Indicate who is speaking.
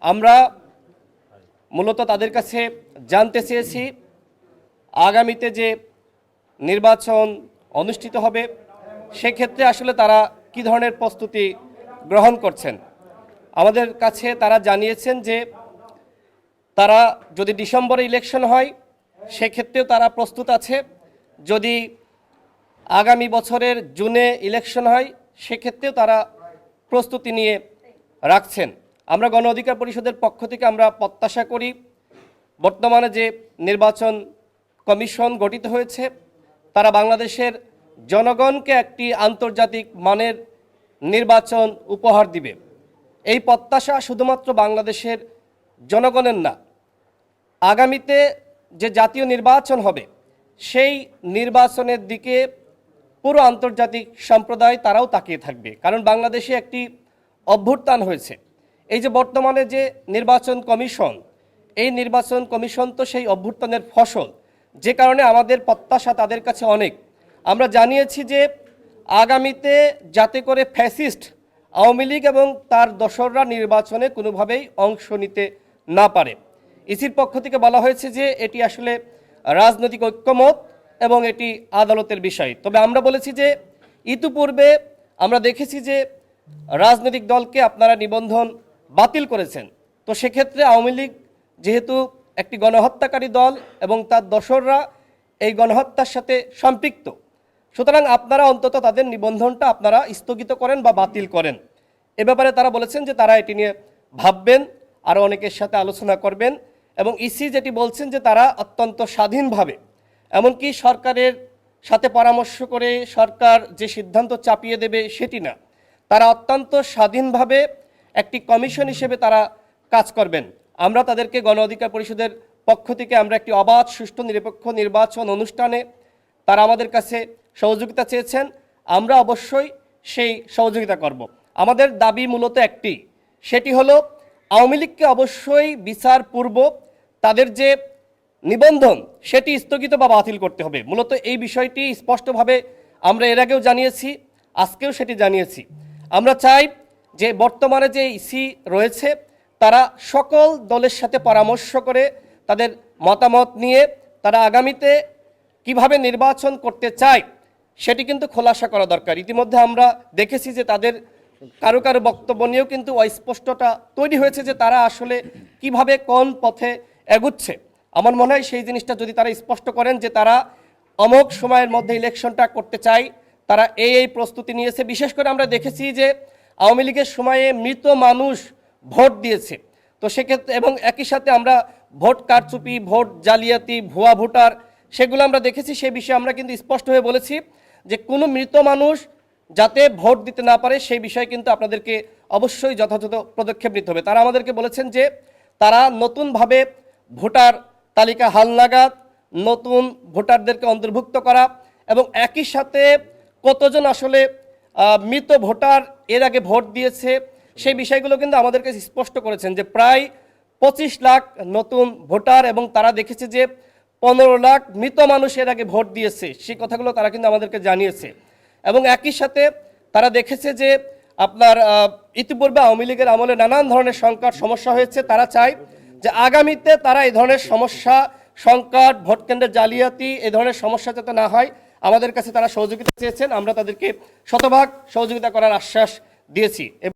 Speaker 1: আমরা মূলত তাদের কাছে জানতে চেয়েছি আগামীতে যে নির্বাচন অনুষ্ঠিত হবে সেক্ষেত্রে আসলে তারা কী ধরনের প্রস্তুতি গ্রহণ করছেন। আমাদের কাছে তারা জানিয়েছেন যে তারা যদি ডিসেম্বরে ইলেকশন হয় সেক্ষেত্রেও তারা প্রস্তুত আছে, যদি আগামী বছরের জুনে ইলেকশন হয় সেক্ষেত্রেও তারা প্রস্তুতি নিয়ে রাখছেন। আমরা গণ অধিকার পরিষদের পক্ষ থেকে আমরা প্রত্যাশা করি বর্তমানে যে নির্বাচন কমিশন গঠিত হয়েছে তারা বাংলাদেশের জনগণকে একটি আন্তর্জাতিক মানের নির্বাচন উপহার দিবে। এই প্রত্যাশা শুধুমাত্র বাংলাদেশের জনগণের না, আগামীতে যে জাতীয় নির্বাচন হবে সেই নির্বাচনের দিকে পুরো আন্তর্জাতিক সম্প্রদায় তারাও তাকিয়ে থাকবে। কারণ বাংলাদেশে একটি অভ্যুত্থান হয়েছে। এই যে বর্তমানে যে নির্বাচন কমিশন, এই নির্বাচন কমিশন তো সেই অভ্যুত্থানের ফসল, যে কারণে আমাদের প্রত্যাশা তাদের কাছে অনেক। আমরা জানিয়েছি যে আগামীতে যাতে করে ফ্যাসিস্ট আওয়ামী লীগ এবং তার দোসররা নির্বাচনে কোনোভাবেই অংশ নিতে না পারে। ইসির পক্ষ থেকে বলা হয়েছে যে এটি আসলে রাজনৈতিক ঐক্যমত এবং এটি আদালতের বিষয়। তবে আমরা বলেছি যে ইতিপূর্বে আমরা দেখেছি যে রাজনৈতিক দলকে আপনারা নিবন্ধন বাতিল করেছেন। তো সেক্ষেত্রে আওয়ামী লীগ যেহেতু একটি গণহত্যাকারী দল এবং তার দোসররা এই গণহত্যার সাথে সম্পৃক্ত, সুতরাং আপনারা অন্তত তাদের নিবন্ধনটা আপনারা স্থগিত করেন বা বাতিল করেন। এ ব্যাপারে তারা বলেছেন যে তারা এটি নিয়ে ভাববেন, আরও অনেকের সাথে আলোচনা করবেন। এবং ইসি যেটি বলছেন যে তারা অত্যন্ত স্বাধীনভাবে, এমনকি সরকারের সাথে পরামর্শ করে সরকার যে সিদ্ধান্ত চাপিয়ে দেবে সেটি না, তারা অত্যন্ত স্বাধীনভাবে একটি কমিশন হিসেবে তারা কাজ করবেন। আমরা তাদেরকে গণ অধিকার পরিষদের পক্ষ থেকে আমরা একটি অবাধ সুষ্ঠু নিরপেক্ষ নির্বাচন অনুষ্ঠানে তারা আমাদের কাছে সহযোগিতা চেয়েছেন, আমরা অবশ্যই সেই সহযোগিতা করব। আমাদের দাবি মূলত একটি, সেটি হলো আওয়ামী লীগকে অবশ্যই বিচারপূর্বক তাদের যে নিবন্ধন সেটি স্থগিত বা বাতিল করতে হবে। মূলত এই বিষয়টি স্পষ্টভাবে আমরা এর আগেও জানিয়েছি, আজকেও সেটি জানিয়েছি। আমরা চাই যে বর্তমানে যে ইসি রয়েছে তারা সকল দলের সাথে পরামর্শ করে তাদের মতামত নিয়ে তারা আগামীতে কিভাবে নির্বাচন করতে চায় সেটি কিন্তু খোলাসা করা দরকার। ইতিমধ্যে আমরা দেখেছি যে তাদের কারো কারো বক্তব্য নিয়েও কিন্তু অস্পষ্টতা তৈরি হয়েছে যে তারা আসলে কিভাবে কোন পথে এগুচ্ছে। আমার মনে হয় সেই জিনিসটা যদি তারা স্পষ্ট করেন যে তারা অমোক সময়ের মধ্যে ইলেকশনটা করতে চায়, তারা এই প্রস্তুতি নিয়েছে। বিশেষ করে আমরা দেখেছি যে আওয়ামী লীগের সময়ে মৃত মানুষ ভোট দিয়েছে, তো সেক্ষেত্রে এবং একই সাথে আমরা ভোট কারচুপি, ভোট জালিয়াতি, ভুয়া ভোটার সেগুলো আমরা দেখেছি। সেই বিষয়ে আমরা কিন্তু স্পষ্ট হয়ে বলেছি যে কোনো মৃত মানুষ যাতে ভোট দিতে না পারে সেই বিষয়ে কিন্তু আপনাদেরকে অবশ্যই যথাযথ পদক্ষেপ নিতে হবে। তারা আমাদেরকে বলেছেন যে তারা নতুনভাবে ভোটার তালিকা হালনাগাদ, নতুন ভোটারদেরকে অন্তর্ভুক্ত করা এবং একই সাথে কতজন আসলে মৃত ভোটার এর আগে ভোট দিয়েছে সেই বিষয়গুলো কিন্তু আমাদেরকে স্পষ্ট করেছেন যে প্রায় 25 লাখ নতুন ভোটার এবং তারা দেখেছে যে 15 লাখ মৃত মানুষ এর আগে ভোট দিয়েছে, সেই কথাগুলো তারা কিন্তু আমাদেরকে জানিয়েছে। এবং একই সাথে তারা দেখেছে যে আপনার ইতিপূর্বে আওয়ামী লীগের আমলে নানান ধরনের সংকট সমস্যা হয়েছে। তারা চায় যে আগামীতে তারা এই ধরনের সমস্যা, সংকট, ভোট কেন্দ্রের জালিয়াতি, এই ধরনের সমস্যা যাতে না হয় আমাদের কাছে তারা সহযোগিতা চেয়েছেন। আমরা তাদেরকে শতভাগ সহযোগিতা করার আশ্বাস দিয়েছি।